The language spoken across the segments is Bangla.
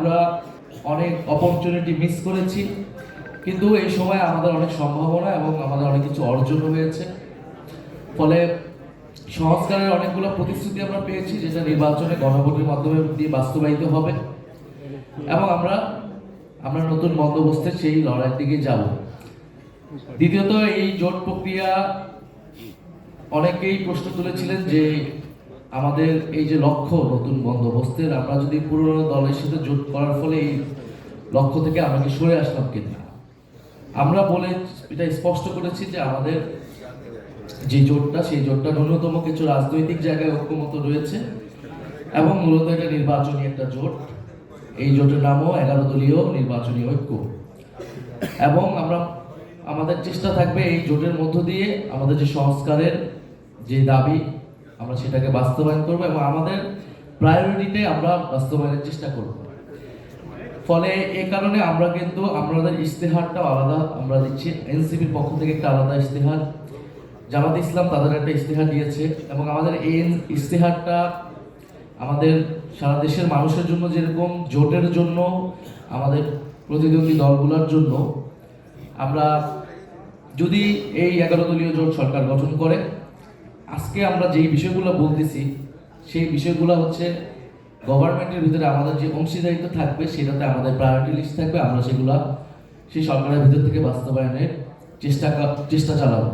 আমরা অনেক অপরচুনিটি মিস করেছি, কিন্তু এই সময় আমাদের অনেক সম্ভাবনা এবং আমাদের অনেক কিছু অর্জন হয়েছে। ফলে সংস্কারের অনেকগুলো প্রতিশ্রুতি আমরা পেয়েছি, যেটা নির্বাচনে গণভোটের মাধ্যমে দিয়ে বাস্তবায়িত হবে এবং আমরা নতুন বন্দোবস্তের সেই লড়াইয়ের দিকে যাব। দ্বিতীয়ত, এই জোট প্রক্রিয়া অনেকেই প্রশ্ন তুলেছিলেন যে আমাদের এই যে লক্ষ্য নতুন বন্দোবস্তের, আমরা যদি পুরনো দলের সাথে জোট করার ফলে এই লক্ষ্য থেকে আমরা কি সরে আসলাম কিনা। আমরা বলে এটা স্পষ্ট করেছি যে আমাদের যে জোটটা, সেই জোটটা ন্যূনতম কিছু রাজনৈতিক জায়গায় ঐক্যমত রয়েছে এবং মূলত এটা নির্বাচনী একটা জোট। এই জোটের নামও 11 দলীয় নির্বাচনী ঐক্য। এবং আমাদের চেষ্টা থাকবে এই জোটের মধ্য দিয়ে আমাদের যে সংস্কারের যে দাবি, আমরা সেটাকে বাস্তবায়ন করব এবং আমাদের প্রায়োরিটিতে আমরা বাস্তবায়নের চেষ্টা করব। ফলে এই কারণে আমরা কিন্তু আমাদের ইশতেহারটাও আলাদা আমরা দিচ্ছি। এনসিপির পক্ষ থেকে একটা আলাদা ইশতেহার, জামাত ইসলাম তাদের একটা ইশতেহার দিয়েছে এবং আমাদের এই ইশতেহারটা আমাদের সারা দেশের মানুষের জন্য, যেরকম জোটের জন্য, আমাদের প্রতিদ্বন্দ্বী দলগুলোর জন্য, আমরা যদি এই 11 দলীয় জোট সরকার গঠন করে, আজকে আমরা যেই বিষয়গুলো বলতেছি সেই বিষয়গুলো হচ্ছে গভর্নমেন্টের ভিতরে আমাদের যে অংশীদারিত্ব থাকবে সেটাতে আমাদের প্রায়োরিটি লিস্ট থাকবে। আমরা সেগুলা সেই সরকারের ভিতর থেকে বাস্তবায়নের চেষ্টা চালাবো।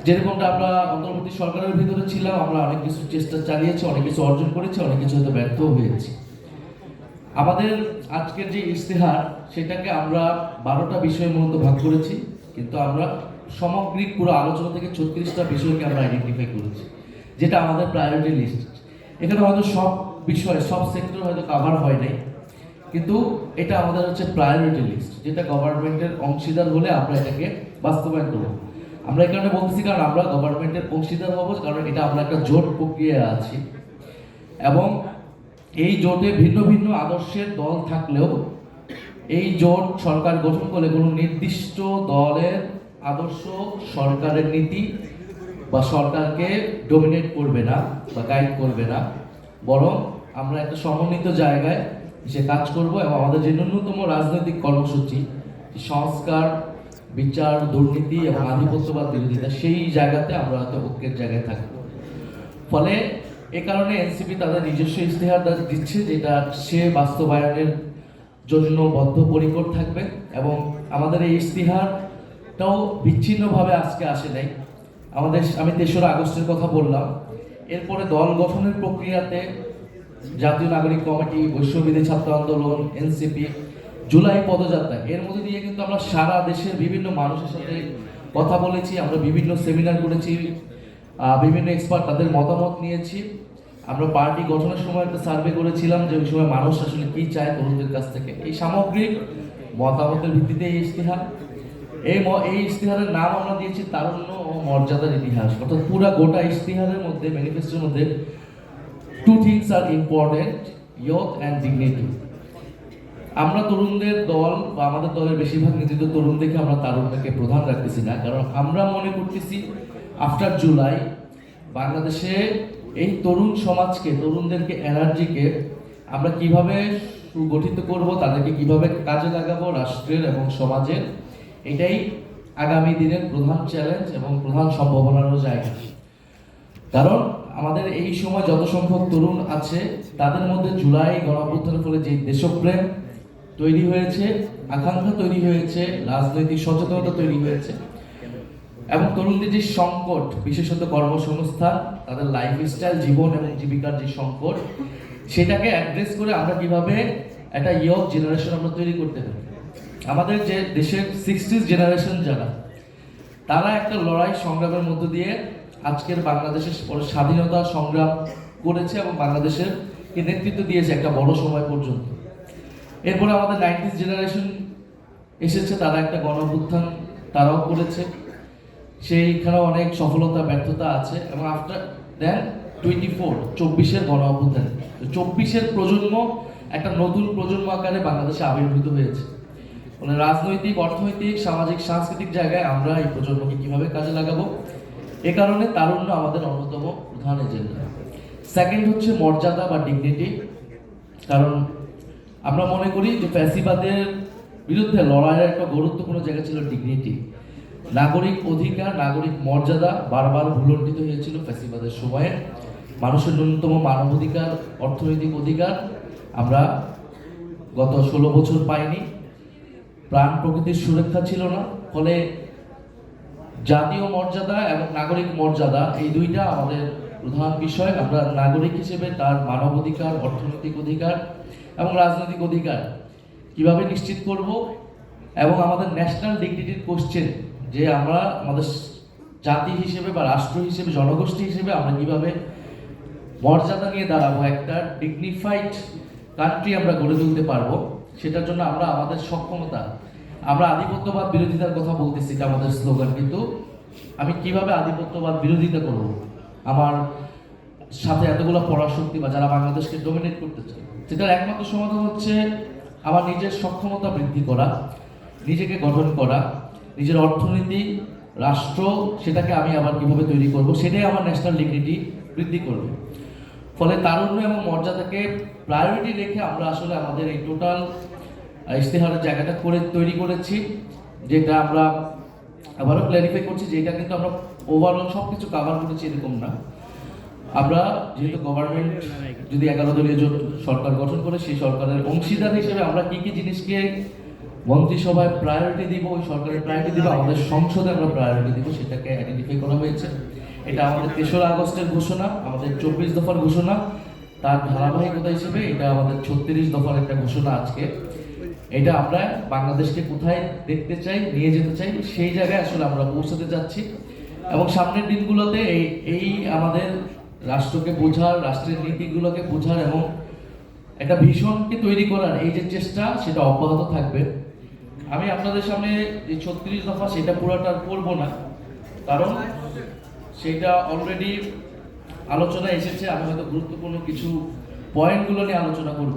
যেরকমটা আমরা অন্তর্বর্তী সরকারের ভিতরে ছিলাম, আমরা অনেক কিছু চেষ্টা চালিয়েছি, অনেক কিছু অর্জন করেছি, অনেক কিছু হয়তো ব্যর্থ হয়েছি। আমাদের আজকের যে ইশতেহার, সেটাকে আমরা 12টা বিষয়ে মূলত ভাগ করেছি, কিন্তু আমরা সামগ্রিক পুরো আলোচনা থেকে 36টা বিষয়কে আমরা আইডেন্টিফাই করেছি, যেটা আমাদের প্রায়োরিটি লিস্ট। এখানে হয়তো সব বিষয়, সব সেক্টর হয়তো কভার হয় নাই, কিন্তু এটা আমাদের হচ্ছে প্রায়োরিটি লিস্ট, যেটা গভর্নমেন্টের অংশীদার হলে আমরা এটাকে বাস্তবায়ন করব। আমরা এই কারণে বলতেছি, কারণ আমরা গভর্নমেন্টের অংশীদার হব, কারণ এটা আমরা একটা জোট প্রক্রিয়ায় আছি এবং এই জোটে ভিন্ন ভিন্ন আদর্শের দল থাকলেও এই জোট সরকার গঠন করলে কোনো নির্দিষ্ট দলের আদর্শ সরকারের নীতি বা সরকারকে ডমিনেট করবে না বা গাইড করবে না, বরং আমরা একটা সমন্বিত জায়গায় সে কাজ করব এবং আমাদের যে ন্যূনতম রাজনৈতিক কর্মসূচি, সংস্কার, বিচার, দুর্নীতি এবং আধিপত্যবাদ বিরোধিতা, সেই জায়গাতে আমরা হয়তো ঐক্যের জায়গায় থাকবো। ফলে এ কারণে এনসিপি তাদের নিজস্ব ইশতেহার দিচ্ছে, যেটা সে বাস্তবায়নের জন্য বদ্ধপরিকর থাকবে এবং আমাদের এই ইশতেহারটাও বিচ্ছিন্নভাবে আজকে আসে নাই। আমি 3রা আগস্টের কথা বললাম, এরপরে দল গঠনের প্রক্রিয়াতে জাতীয় নাগরিক কমিটি, বৈশ্যবিধি ছাত্র আন্দোলন, এনসিপি, জুলাই পদযাত্রা, এর মধ্যে দিয়ে কিন্তু আমরা সারা দেশের বিভিন্ন মানুষের সাথে কথা বলেছি, আমরা বিভিন্ন সেমিনার করেছি, বিভিন্ন এক্সপার্ট তাদের মতামত নিয়েছি। আমরা পার্টি গঠনের সময় একটা সার্ভে করেছিলাম যে ওই সময় মানুষ আসলে কি চায় তরুণদের কাছ থেকে। এই সামগ্রিক মতামতের ভিত্তিতে এই ইশতেহার, এই ইশতেহারের নাম আমরা দিয়েছি তারুণ্য ও মর্যাদার ইতিহাস। অর্থাৎ পুরো গোটা ইশতেহারের মধ্যে, ম্যানিফেস্টোর মধ্যে 2 things are important: youth and dignity। আমরা তরুণদের দল বা আমাদের দলের বেশিরভাগ নেতৃত্ব তরুণ দেখে আমরা তারুণ্যকে প্রধান রাখতেছি না, কারণ আমরা মনে করতেছি আফটার জুলাই বাংলাদেশে এই তরুণ সমাজকে, তরুণদেরকে, এনার্জিকে আমরা কিভাবে সুগঠিত করব, তাদেরকে কিভাবে কাজে লাগাবো রাষ্ট্রের এবং সমাজের, এটাই আগামী দিনের প্রধান চ্যালেঞ্জ এবং প্রধান সম্ভাবনারও জায়গা। কারণ আমাদের এই সময় যত সংখ্যক তরুণ আছে, তাদের মধ্যে জুলাই গণঅভ্যুত্থানের ফলে যে দেশপ্রেম তৈরি হয়েছে, আকাঙ্ক্ষা তৈরি হয়েছে, রাজনৈতিক সচেতনতা তৈরি হয়েছে এবং তরুণদের যে সংকট, বিশেষত কর্মসংস্থান, তাদের লাইফস্টাইল, জীবন এবং জীবিকার যে সংকট, সেটাকে অ্যাড্রেস করে আমরা কিভাবে একটা ইয়ং জেনারেশন আমরা তৈরি করতে পারি। আমাদের যে দেশের 60s জেনারেশন যারা, তারা একটা লড়াই সংগ্রামের মধ্য দিয়ে আজকের বাংলাদেশের স্বাধীনতা সংগ্রাম করেছে এবং বাংলাদেশের নেতৃত্ব দিয়েছে একটা বড় সময় পর্যন্ত। এরপরে আমাদের 90s জেনারেশন এসেছে, তারা একটা গণঅভ্যুত্থান তারাও করেছে, সেইখানেও অনেক সফলতা ব্যর্থতা আছে এবং আফটার দেন 24-24-এর গণঅভ্যুত্থান, 24-এর প্রজন্ম একটা নতুন প্রজন্ম আকারে বাংলাদেশে আবির্ভূত হয়েছে। মানে রাজনৈতিক, অর্থনৈতিক, সামাজিক, সাংস্কৃতিক জায়গায় আমরা এই প্রজন্মকে কিভাবে কাজে লাগাবো, এ কারণে তারুণ্য আমাদের অন্যতম প্রধান এজেন্ডা। সেকেন্ড হচ্ছে মর্যাদা বা ডিগনিটি, কারণ আমরা মনে করি যে ফ্যাসিবাদের বিরুদ্ধে লড়াইয়ের একটা গুরুত্বপূর্ণ জায়গা ছিল ডিগনিটি, নাগরিক অধিকার, নাগরিক মর্যাদা বারবার ভুলণ্ঠিত হয়েছিল ফ্যাসিবাদের সময়ে। মানুষের ন্যূনতম মানবাধিকার, অর্থনৈতিক অধিকার আমরা গত 16 বছর পাইনি। প্রাণ প্রকৃতির সুরক্ষা ছিল না, ফলে জাতীয় মর্যাদা এবং নাগরিক মর্যাদা এই দুইটা আমাদের প্রধান বিষয়। আমরা নাগরিক হিসেবে তার মানবাধিকার, অর্থনৈতিক অধিকার এবং রাজনৈতিক অধিকার কিভাবে নিশ্চিত করব, এবং আমাদের ন্যাশনাল ডিগনিটির কোশ্চেন যে আমরা আমাদের জাতি হিসেবে বা রাষ্ট্র হিসেবে, জনগোষ্ঠী হিসেবে আমরা কিভাবে মর্যাদা নিয়ে দাঁড়াবো, একটা ডিগনিফাইড কান্ট্রি আমরা গড়ে তুলতে পারবো, সেটার জন্য আমরা আমাদের সক্ষমতা, আমরা আধিপত্যবাদ বিরোধিতার কথা বলতেছি এটা আমাদের স্লোগান, কিন্তু আমি কিভাবে আধিপত্যবাদ বিরোধিতা করব, আমার সাথে এতগুলো পরাশক্তি বা যারা বাংলাদেশকে ডোমিনেট করতে চায়, সেটার একমাত্র সমাধান হচ্ছে আমার নিজের সক্ষমতা বৃদ্ধি করা, নিজেকে গঠন করা, নিজের অর্থনীতি, রাষ্ট্র, সেটাকে আমি আবার কিভাবে তৈরি করব, সেটাই আমার ন্যাশনাল ডিগনিটি বৃদ্ধি করবে। ফলে তারুণ্য এবং মর্যাদাকে প্রায়োরিটি রেখে আমরা আসলে আমাদের এই টোটাল ইশতেহারের জায়গাটা তৈরি করেছি, যেটা আমরা আবারও ক্ল্যারিফাই করছি যে এটা কিন্তু আমরা ওভারঅল সব কিছু কাভার করেছি এরকম না। আমরা যেহেতু গভর্নমেন্ট যদি 11 দলীয় জোট সরকার গঠন করে, সেই সরকারের অংশীদার হিসেবে আমরা কি কি জিনিসকে মন্ত্রিসভায় প্রায়োরিটি দিব, ওই সরকারের প্রায়োরিটি দিব, আমাদের সংসদে আমরা প্রায়োরিটি দিব, সেটাকে আইডেন্টিফাই করা হয়েছে। এটা আমাদের 3রা আগস্টের ঘোষণা, আমাদের 24 দফার ঘোষণা, তার ধারাবাহিকতা হিসেবে এটা আমাদের 36 দফার একটা ঘোষণা আজকে। এটা আমরা বাংলাদেশকে কোথায় দেখতে চাই, নিয়ে যেতে চাই, সেই জায়গায় আসলে আমরা পৌঁছাতে যাচ্ছি। এবং সামনের দিনগুলোতে এই আমাদের রাষ্ট্রকে বোঝার, রাষ্ট্রের নীতিগুলোকে বোঝার এবং একটা ভীষণকে তৈরি করার এই যে চেষ্টা, সেটা অব্যাহত থাকবে। আমি আপনাদের সামনে যে 36 দফা সেটা পুরোটা পড়ব না, কারণ সেটা অলরেডি আলোচনা এসেছে। আমি হয়তো গুরুত্বপূর্ণ কিছু পয়েন্টগুলো নিয়ে আলোচনা করব।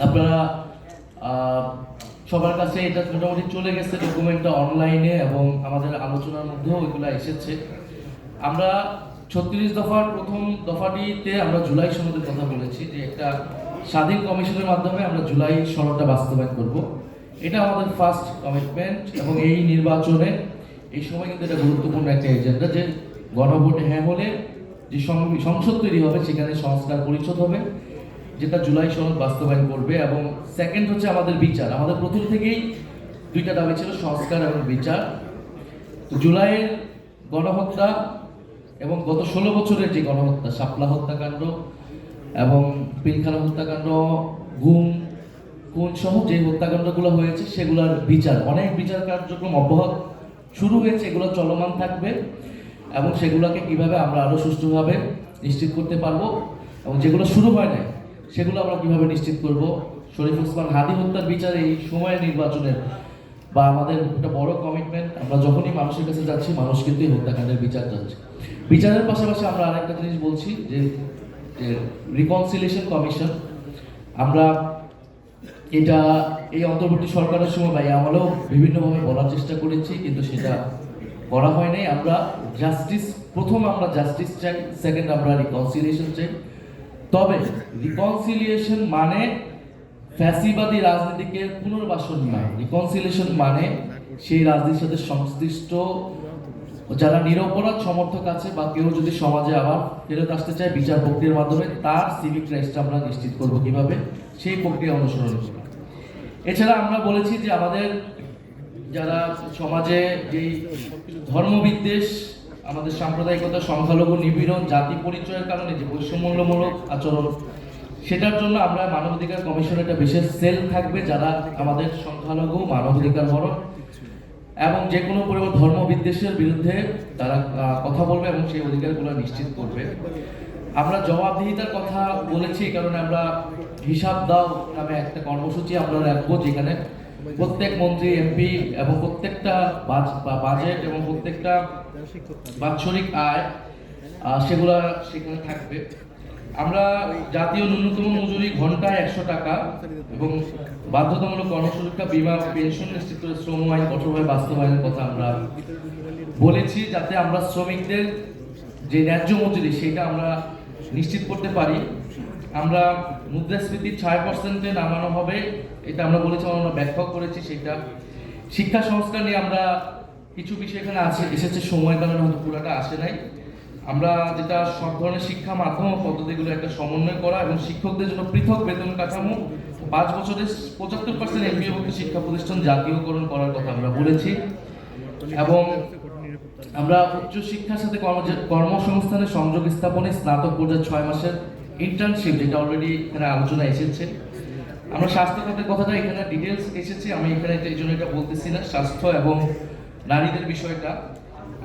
আপনারা সবার কাছে এটা মোটামুটি চলে গেছে ডকুমেন্টটা অনলাইনে, এবং আমাদের আলোচনার মধ্যেও এগুলো এসেছে। আমরা 36 দফার প্রথম দফাটিতে আমরা জুলাই সনদের কথা বলেছি, যে একটা স্বাধীন কমিশনের মাধ্যমে আমরা জুলাই সনদটা বাস্তবায়ন করব। এটা আমাদের ফার্স্ট কমিটমেন্ট, এবং এই নির্বাচনে এই সময় কিন্তু এটা গুরুত্বপূর্ণ একটা এজেন্ডা, যে গণভোটে হ্যাঁ হলে যে সংসদ তৈরি হবে সেখানে সংস্কার পরিষদ হবে, যেটা জুলাই সনদ বাস্তবায়ন করবে। এবং সেকেন্ড হচ্ছে আমাদের বিচার। আমাদের প্রথম থেকেই দুইটা দাবি ছিল, সংস্কার এবং বিচার। তো জুলাইয়ের গণহত্যা এবং গত 16 বছরের যে গণহত্যা, শাপলা হত্যাকাণ্ড এবং পিলখানা হত্যাকাণ্ড, গুম, খুন সহ যে হত্যাকাণ্ডগুলো হয়েছে, সেগুলোর বিচার, অনেক বিচার কার্যক্রম অব্যাহত শুরু হয়েছে, এগুলো চলমান থাকবে, এবং সেগুলোকে কিভাবে আমরা আরো সুষ্ঠুভাবে নিশ্চিত করতে পারবো, এবং যেগুলো শুরু হয় নাই সেগুলো আমরা কিভাবে নিশ্চিত করব। শরীফ ওসমান হাদি হত্যার বিচার এই সময়ের নির্বাচনের বা আমাদের একটা বড় কমিটমেন্ট। আমরা যখনই মানুষের কাছে যাচ্ছি, মানুষ কিন্তু এই হত্যাকাণ্ডের বিচার চাচ্ছে। বিচারের পাশাপাশি আমরা আরেকটা জিনিস বলছি, যে রিকনসিলিয়েশন কমিশন, আমরা এটা এই অন্তর্বর্তী সরকারের সময় বা আমলেও বিভিন্নভাবে বলার চেষ্টা করেছি, কিন্তু সেটা করা হয় নাই। আমরা জাস্টিস, প্রথম আমরা জাস্টিস চাই, সেকেন্ড আমরা রিকনসিলিয়েশন চাই। তবে রিকনসিলিয়েশন মানে ফ্যাসিবাদী রাজনীতিকে পুনর্বাসন নয়। রিকনসিলিয়েশন মানে সেই রাজনীতির সাথে সংশ্লিষ্ট যারা নিরপরাধ সমর্থক আছে বা কেউ যদি সমাজে আবার ফেরত আসতে চায় বিচার প্রক্রিয়ার মাধ্যমে, তার সিভিক রাইটসটা আমরা নিশ্চিত করবো কিভাবে, সেই প্রক্রিয়া অনুসরণ করব। এছাড়া আমরা বলেছি যে আমাদের যারা সমাজে যেই ধর্মবিদ্বেষ, আমাদের সাম্প্রদায়িকতা, সংখ্যালঘু নিপীড়ন, জাতি পরিচয়ের কারণে যে বৈষম্যমূলক আচরণ, সেটার জন্য আমরা মানবাধিকার কমিশনে একটা বিশেষ সেল থাকবে, যারা আমাদের সংখ্যালঘু, মানবাধিকার হরণ এবং যে কোনো পরিবার ধর্মবিদ্বেষের বিরুদ্ধে তারা কথা বলবে এবং সেই অধিকারগুলো নিশ্চিত করবে। আমরা জবাবদিহিতার কথা বলেছি, এই কারণে আমরা হিসাব দাও নামে একটা কর্মসূচি আমরা রাখবো, যেখানে প্রত্যেক মন্ত্রী, এমপি এবং প্রত্যেকটা বাজেট এবং প্রত্যেকটা বাৎসরিক আয় সেগুলা সেখানে থাকবে। আমরা জাতীয় ন্যূনতম মজুরি ঘন্টায় 100 টাকা এবং বাধ্যতামূলক কর্মসুরক্ষা, বীমা, পেনশন নিশ্চিত করে শ্রম আইন কঠোরভাবে বাস্তবায়নের কথা আমরা বলেছি, যাতে আমরা শ্রমিকদের যে ন্যায্য মজুরি সেটা আমরা নিশ্চিত করতে পারি। আমরা মুদ্রাস্ফীতি 6% নামানো হবে, এটা আমরা বলেছি, আমরা ব্যাখ্যা করেছি সেটা। শিক্ষা সংস্কার নিয়ে আমরা কিছু বিষয় এখানে এসেছে, সময় কারণে হয়তো পুরোটা আসে নাই। আমরা যেটা সব ধরনের শিক্ষা মাধ্যম ও পদ্ধতিগুলো একটা সমন্বয় করা এবং শিক্ষকদের জন্য পৃথক বেতন কাঠামো, 5 বছরে 75% এমপিওভুক্ত শিক্ষা প্রতিষ্ঠান জাতীয়করণ করার কথা আমরা বলেছি। এবং আমরা উচ্চ শিক্ষার সাথে কর্মসংস্থানের সংযোগ স্থাপনে স্নাতক পর্যায়ে 6 মাসের ইন্টার্নশিপ, যেটা অলরেডি এখানে আলোচনা এসেছে। আমরা স্বাস্থ্য খাতের কথাটা এখানে ডিটেলস এসেছে, আমি এখানে এই জন্য এটা বলতেছি না। স্বাস্থ্য এবং নারীদের বিষয়টা,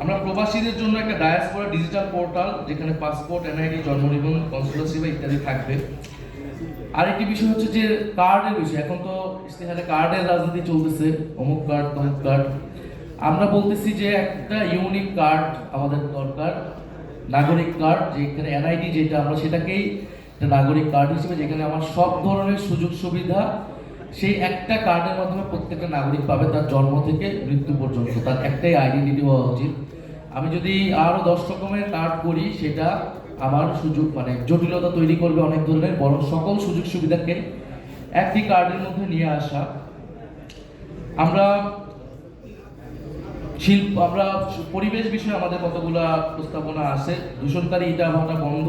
আমরা প্রবাসীদের জন্য একটা ডায়াসপোরা ডিজিটাল পোর্টাল, যেখানে পাসপোর্ট, এনআইডি, জন্ম নিবন্ধন, কনসুলার সেবা ইত্যাদি থাকবে। আরেকটি বিষয় হচ্ছে যে কার্ডের বিষয়। এখন তো ইস্তেহারে কার্ডের রাজনীতি চলতেছে, অমুক কার্ড তমুক কার্ড। আমরা বলতেছি যে একটা ইউনিক কার্ড আমাদের দরকার, নাগরিক কার্ড, যেখানে এনআইডি যেটা, আমরা সেটাকেই একটা নাগরিক কার্ড হিসেবে, যেখানে আমার সব ধরনের সুযোগ সুবিধা সেই একটা কার্ডের মাধ্যমে প্রত্যেকটা নাগরিক পাবে, তার জন্ম থেকে মৃত্যু পর্যন্ত তার একটাই আইডেন্টিটি হওয়া উচিত। আমি যদি আরো 10 রকমের কার্ড করি, সেটা আমার সুযোগ মানে জটিলতা তৈরি করবে অনেক ধরনের, বরং সকল সুযোগ সুবিধাকে একটি কার্ডের মধ্যে নিয়ে আসা। আমরা আমরা পরিবেশ বিষয়ে আমাদের কতগুলা প্রস্তাবনা আছে। দূষণকারী ইটা ভাটা বন্ধ,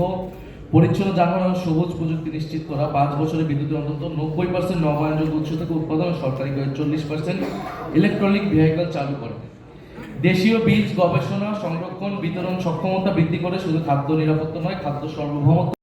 পরিচ্ছন্ন যানবাহন, সবুজ প্রযুক্তি নিশ্চিত করা, 5 বছরে বিদ্যুতের অন্তত 90% নবায়নযোগ্য উৎস থেকে উৎপাদন, সরকারি 40% ইলেকট্রনিক ভেহিকল চালু করে। দেশীয় বীজ গবেষণা, সংরক্ষণ, বিতরণ সক্ষমতা বৃদ্ধি করে শুধু খাদ্য নিরাপত্তা নয়, খাদ্য সার্বভৌমত্ব